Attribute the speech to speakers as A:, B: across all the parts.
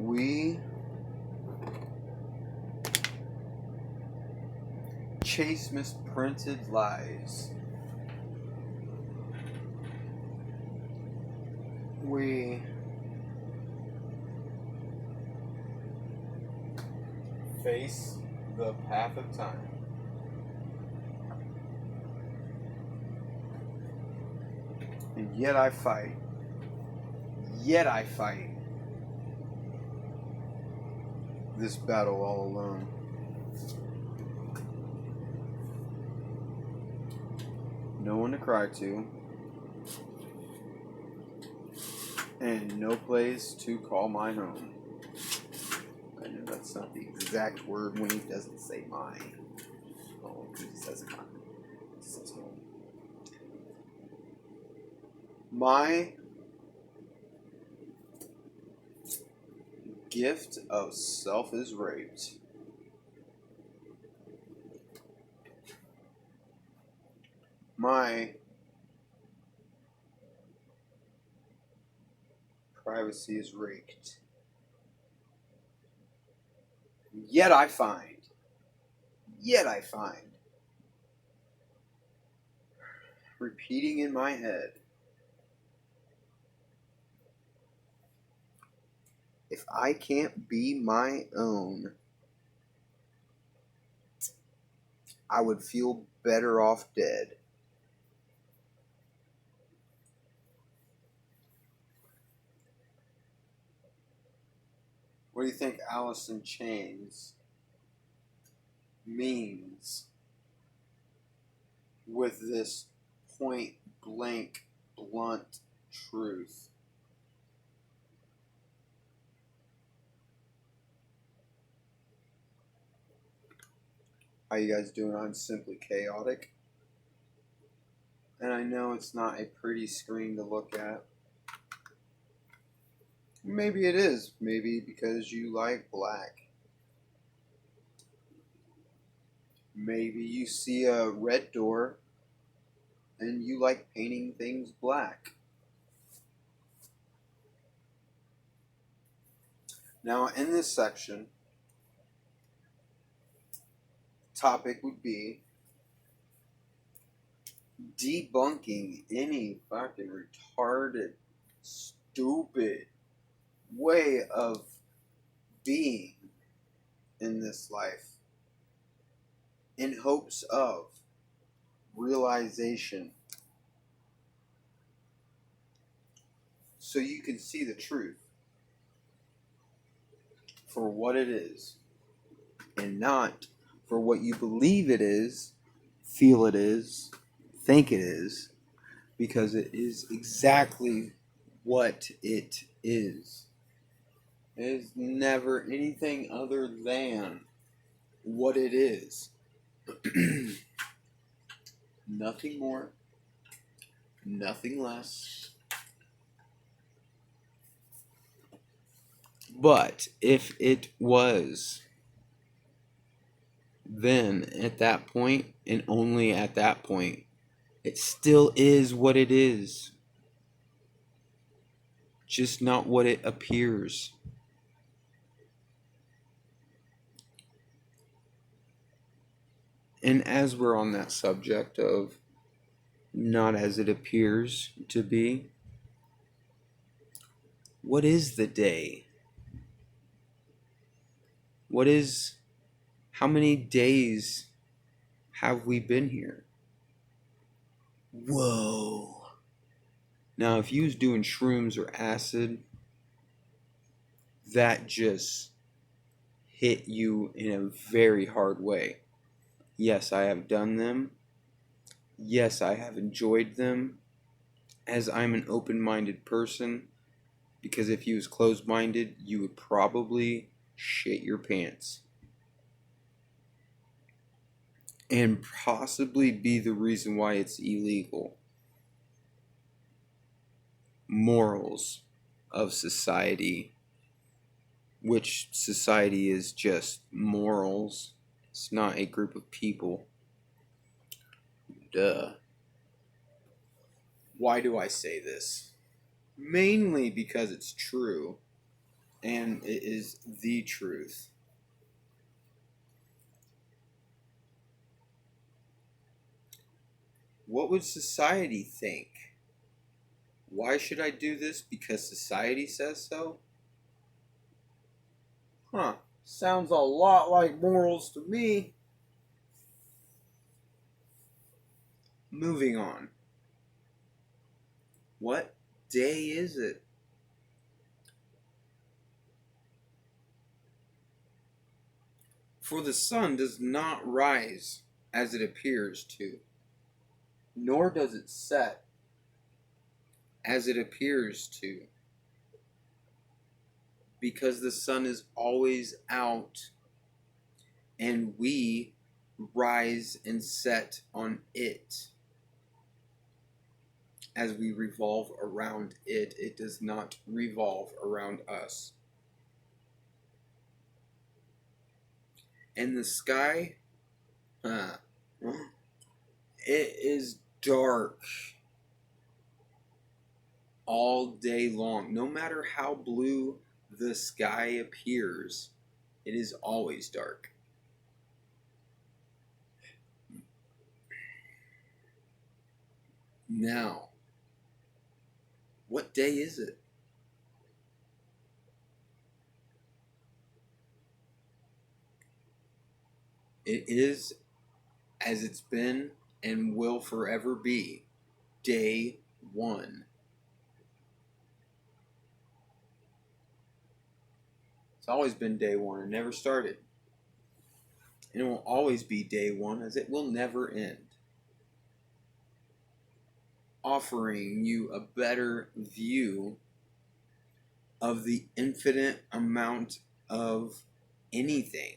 A: We chase misprinted lies. We face the path of time. And yet I fight. Yet I fight this battle all alone. No one to cry to, and no place to call my home. I know that's not the exact word when he doesn't say mine. Oh, he says mine. He says home. My gift of self is raped. My privacy is raked. Yet I find, repeating in my head, if I can't be my own, I would feel better off dead. What do you think Alice in Chains means with this point blank, blunt truth? How you guys doing? I'm simply chaotic. And I know it's not a pretty screen to look at. Maybe it is. Maybe because you like black. Maybe you see a red door and you like painting things black. Now, in this section, topic would be debunking any fucking retarded, stupid way of being in this life in hopes of realization, so you can see the truth for what it is and not for what you believe it is, feel it is, think it is, because it is exactly what it is. It is never anything other than what it is. Nothing more, nothing less. But if it was, then at that point, and only at that point, it still is what it is. Just not what it appears. And as we're on that subject of not as it appears to be, what is the day? How many days have we been here? Whoa. Now, if you was doing shrooms or acid, that just hit you in a very hard way. Yes, I have done them. Yes, I have enjoyed them, as I'm an open-minded person, because if you was closed-minded, you would probably shit your pants. And possibly be the reason why it's illegal. Morals of society, which society is just morals. It's not a group of people. Duh. Why do I say this? Mainly because it's true, and it is the truth. What would society think? Why should I do this? Because society says so? Huh. Sounds a lot like morals to me. Moving on. What day is it? For the sun does not rise as it appears to, nor does it set as it appears to, because the sun is always out, and we rise and set on it. As we revolve around it, it does not revolve around us. And the sky, it is dark all day long. No matter how blue the sky appears, it is always dark. Now, what day is it? It is, as it's been and will forever be, day one. It's always been day one. It never started. And it will always be day one, as it will never end. Offering you a better view of the infinite amount of anything.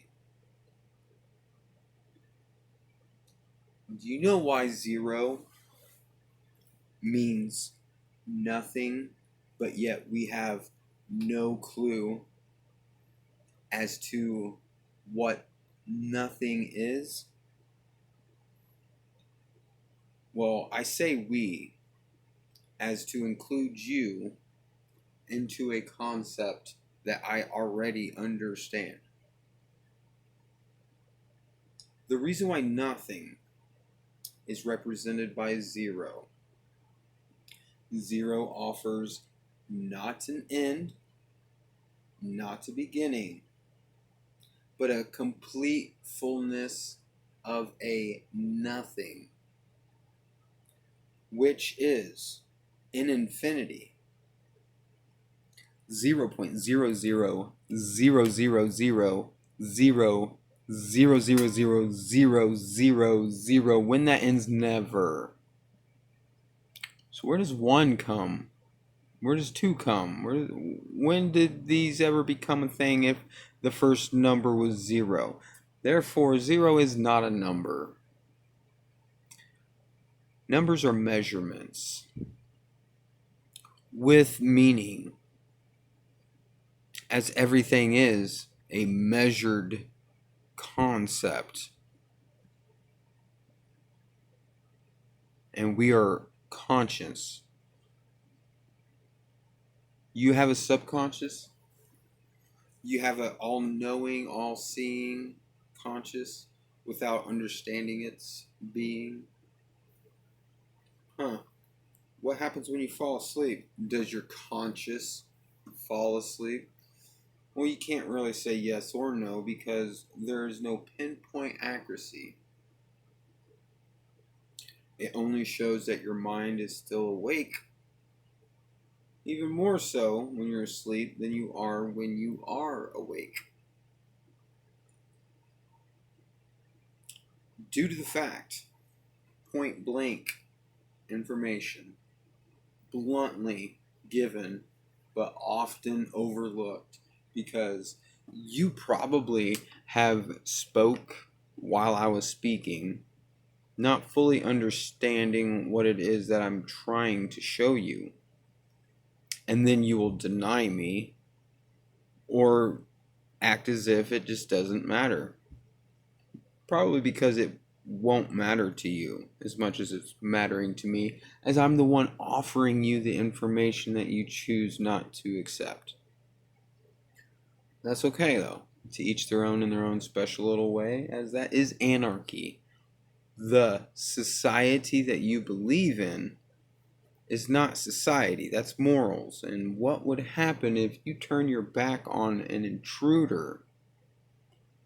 A: Do you know why 0 means nothing, but yet we have no clue as to what nothing is? Well, I say we as to include you into a concept that I already understand. The reason why nothing is represented by 0. 0 offers not an end, not a beginning, but a complete fullness of a nothing, which is in infinity 0.00000000000. When that ends, never. So where does 1 come? Where does 2 come? When did these ever become a thing if the first number was 0? Therefore, 0 is not a number. Numbers are measurements with meaning, as everything is a measured concept. And we are conscious. You have a subconscious. You have an all-knowing, all-seeing conscious without understanding its being. What happens when you fall asleep? Does your conscious fall asleep? Well, you can't really say yes or no because there is no pinpoint accuracy. It only shows that your mind is still awake. Even more so when you're asleep than you are when you are awake. Due to the fact, point blank information, bluntly given, but often overlooked, because you probably have spoke while I was speaking, not fully understanding what it is that I'm trying to show you. And then you will deny me or act as if it just doesn't matter. Probably because it won't matter to you as much as it's mattering to me, as I'm the one offering you the information that you choose not to accept. That's okay, though. To each their own in their own special little way, as that is anarchy. The society that you believe in is not society, that's morals. And what would happen if you turn your back on an intruder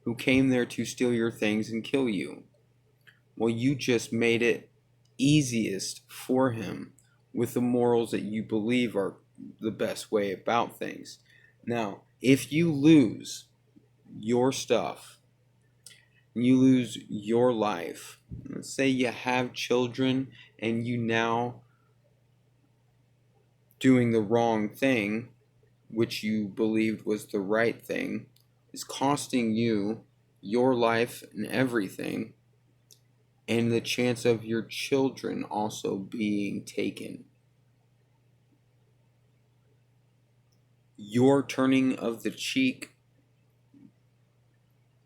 A: who came there to steal your things and kill you? Well, you just made it easiest for him with the morals that you believe are the best way about things. Now, if you lose your stuff, you lose your life, let's say you have children and you now doing the wrong thing, which you believed was the right thing, is costing you your life and everything, and the chance of your children also being taken. Your turning of the cheek,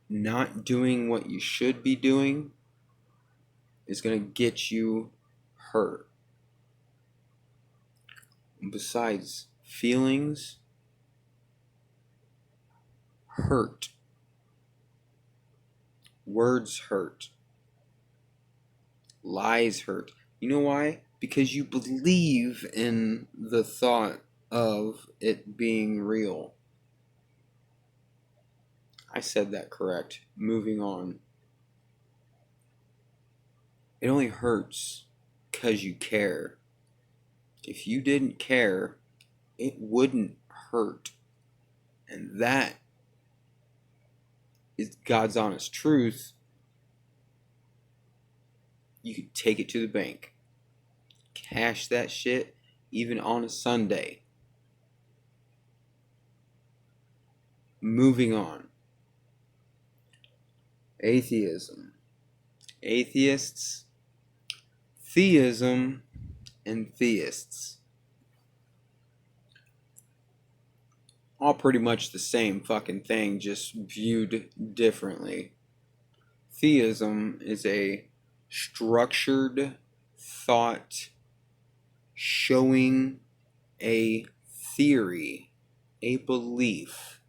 A: not doing what you should be doing, is going to get you hurt. Besides, feelings hurt. Words hurt. Lies hurt. You know why? Because you believe in the thought of it being real. I said that correct. Moving on. It only hurts because you care. If you didn't care, it wouldn't hurt. And that is God's honest truth. You could take it to the bank. Cash that shit even on a Sunday. Moving on. Atheism. Atheists, theism, and theists. All pretty much the same fucking thing, just viewed differently. Theism is a structured thought showing a theory, a belief.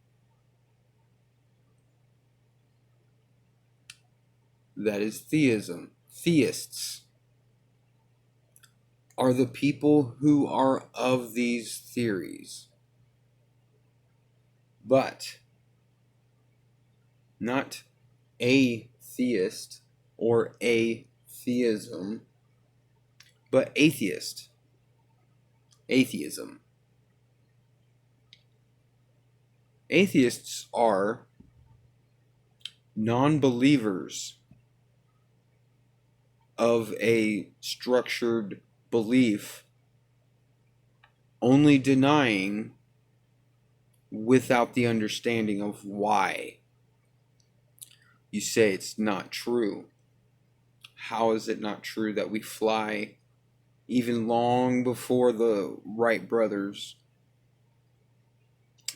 A: That is theism. Theists are the people who are of these theories. But not a theist or a theism, but atheist. Atheism. Atheists are non-believers of a structured belief, only denying without the understanding of why. You say it's not true. How is it not true that we fly even long before the Wright brothers,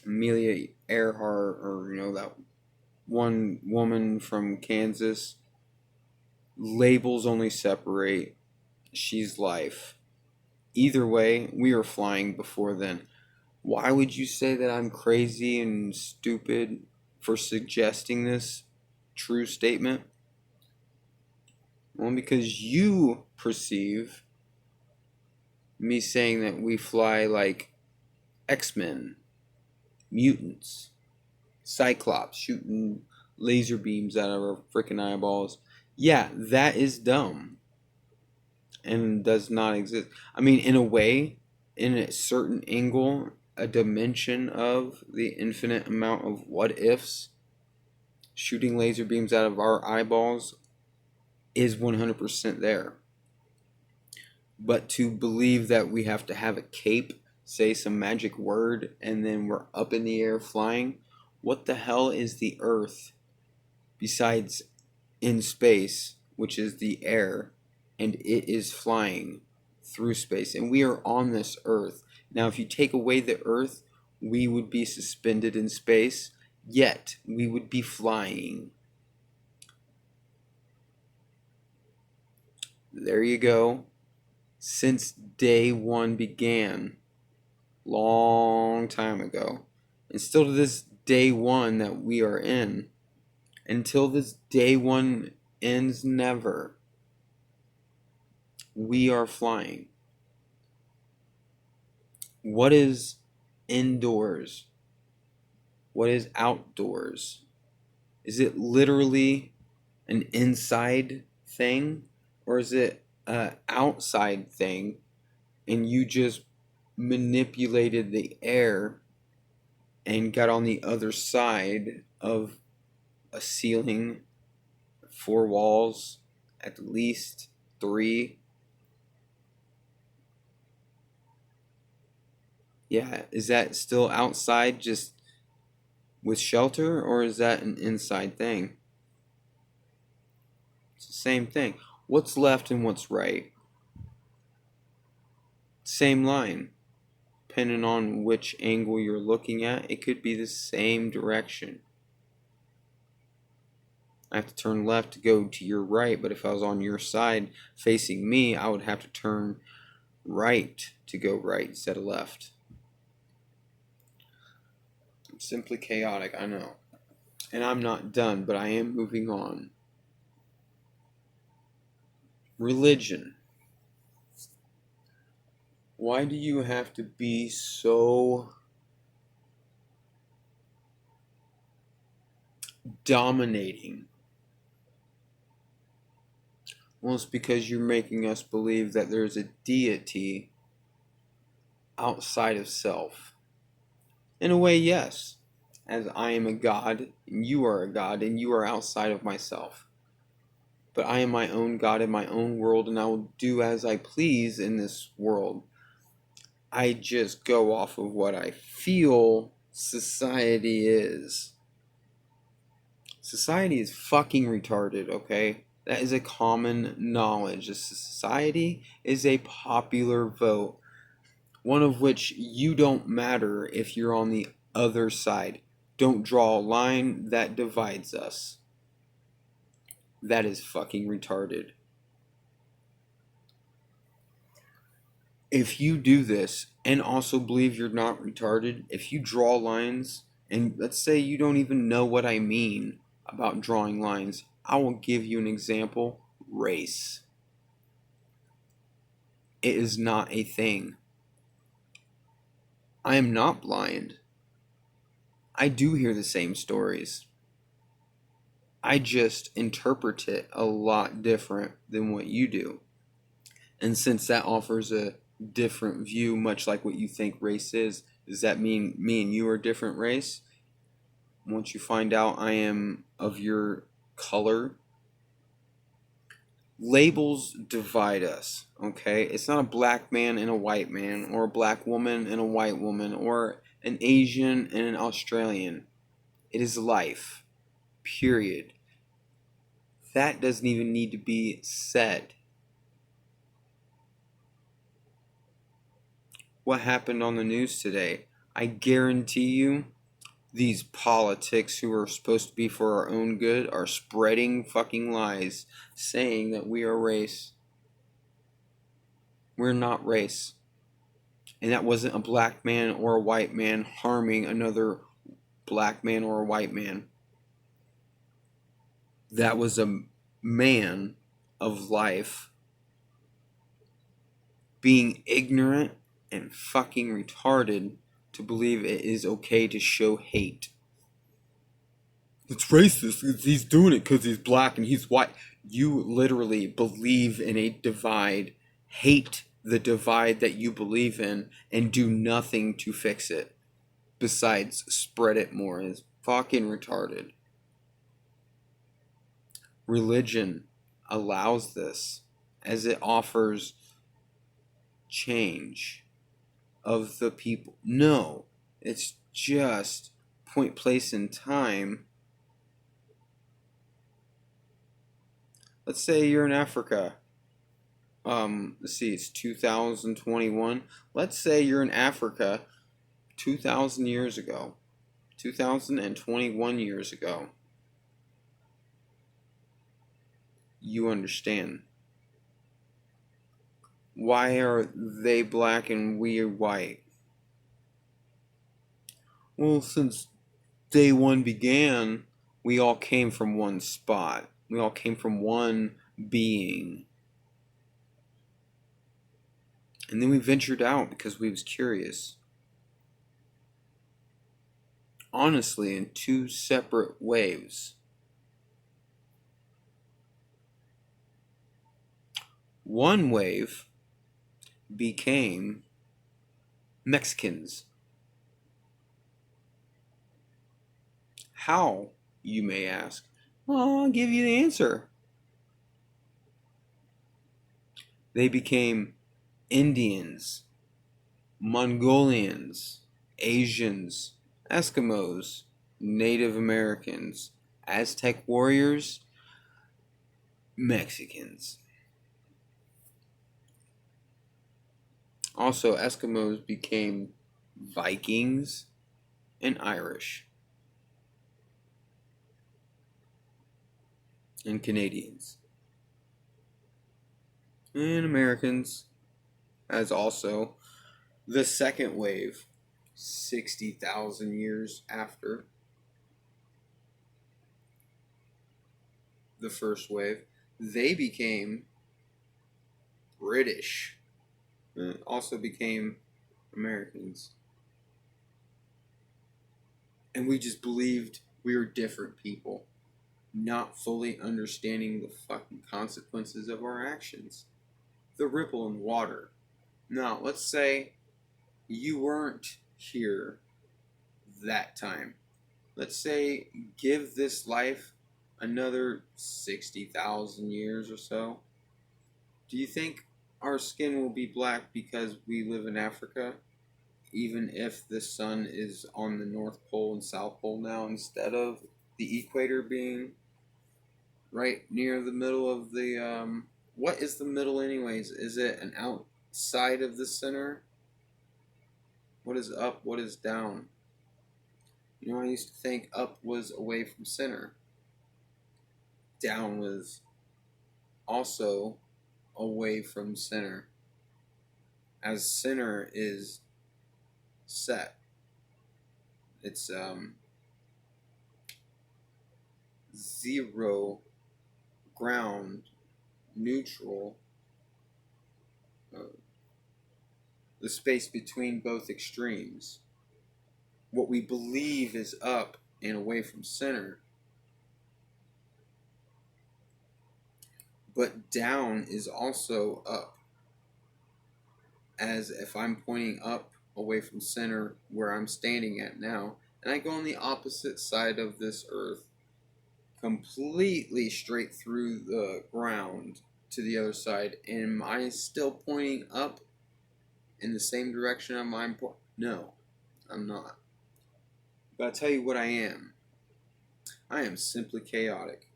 A: Amelia Earhart, or that one woman from Kansas? Labels only separate. She's life. Either way, we are flying before then. Why would you say that I'm crazy and stupid for suggesting this true statement? Well, because you perceive me saying that we fly like X-Men, mutants, Cyclops shooting laser beams out of our freaking eyeballs. Yeah, that is dumb and does not exist. I mean, in a way, in a certain angle, a dimension of the infinite amount of what ifs, shooting laser beams out of our eyeballs is 100% there. But to believe that we have to have a cape, say some magic word, and then we're up in the air flying, what the hell is the Earth besides in space, which is the air, and it is flying through space, and we are on this Earth. Now, if you take away the Earth, we would be suspended in space, yet we would be flying. There you go. Since day one began, long time ago, and still to this day one that we are in. Until this day one ends, never. We are flying. What is indoors? What is outdoors? Is it literally an inside thing? Or is it an outside thing and you just manipulated the air and got on the other side of a ceiling, 4 walls, at least 3? Yeah, is that still outside just with shelter, or is that an inside thing? It's the same thing. What's left and what's right? Same line. Depending on which angle you're looking at, it could be the same direction. I have to turn left to go to your right, but if I was on your side facing me, I would have to turn right to go right instead of left. It's simply chaotic, I know. And I'm not done, but I am moving on. Religion. Why do you have to be so dominating? Well, it's because you're making us believe that there's a deity outside of self. In a way, yes, as I am a god, and you are a god, and you are outside of myself. But I am my own god in my own world, and I will do as I please in this world. I just go off of what I feel society is. Society is fucking retarded, okay? That is a common knowledge. A society is a popular vote, one of which you don't matter if you're on the other side. Don't draw a line that divides us. That is fucking retarded. If you do this and also believe you're not retarded, if you draw lines, and let's say you don't even know what I mean about drawing lines, I will give you an example. Race. It is not a thing. I am not blind. I do hear the same stories. I just interpret it a lot different than what you do. And since that offers a different view, much like what you think race is, does that mean me and you are a different race? Once you find out I am of your color, labels divide us, okay? It's not a black man and a white man, or a black woman and a white woman, or an Asian and an Australian. It is life, period. That doesn't even need to be said. What happened on the news today? I guarantee you, these politics who are supposed to be for our own good are spreading fucking lies, saying that we are race. We're not race. And that wasn't a black man or a white man harming another black man or a white man. That was a man of life being ignorant and fucking retarded to believe it is okay to show hate. It's racist. He's doing it because he's black and he's white. You literally believe in a divide, hate the divide that you believe in, and do nothing to fix it besides spread it more. It's fucking retarded. Religion allows this as it offers change of the people. No, it's just point, place, and time. Let's say you're in Africa. Let's see, it's 2021. Let's say you're in Africa 2,000 years ago, 2021 years ago. You understand. Why are they black and we are white? Well, since day one began, we all came from one spot. We all came from one being. And then we ventured out because we was curious. Honestly, in two separate waves. One wave became Mexicans. How, you may ask? Well, I'll give you the answer. They became Indians, Mongolians, Asians, Eskimos, Native Americans, Aztec warriors, Mexicans. Also, Eskimos became Vikings and Irish and Canadians. And Americans, as also the second wave, 60,000 years after the first wave, they became British. Also became Americans. And we just believed we were different people, not fully understanding the fucking consequences of our actions. The ripple in water. Now, let's say you weren't here that time. Let's say give this life another 60,000 years or so. Do you think our skin will be black because we live in Africa? Even if the sun is on the North Pole and South Pole now, instead of the equator being right near the middle of the what is the middle anyways? Is it an outside of the center? What is up? What is down? You know, I used to think up was away from center. Down was also away from center. As center is set. It's zero ground neutral, the space between both extremes. What we believe is up and away from center, but down is also up, as if I'm pointing up away from center where I'm standing at now, and I go on the opposite side of this earth, completely straight through the ground to the other side, and am I still pointing up in the same direction I'm pointing? No, I'm not. But I'll tell you what I am. I am simply chaotic.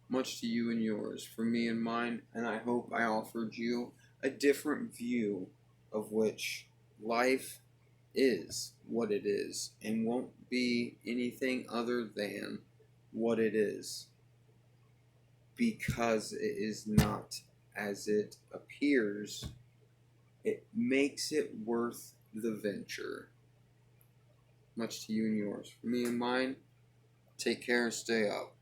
A: Much to you and yours, for me and mine, and I hope I offered you a different view of which life is what it is and won't be anything other than what it is, because it is not as it appears. It makes it worth the venture. Much to you and yours. For me and mine, take care and stay up.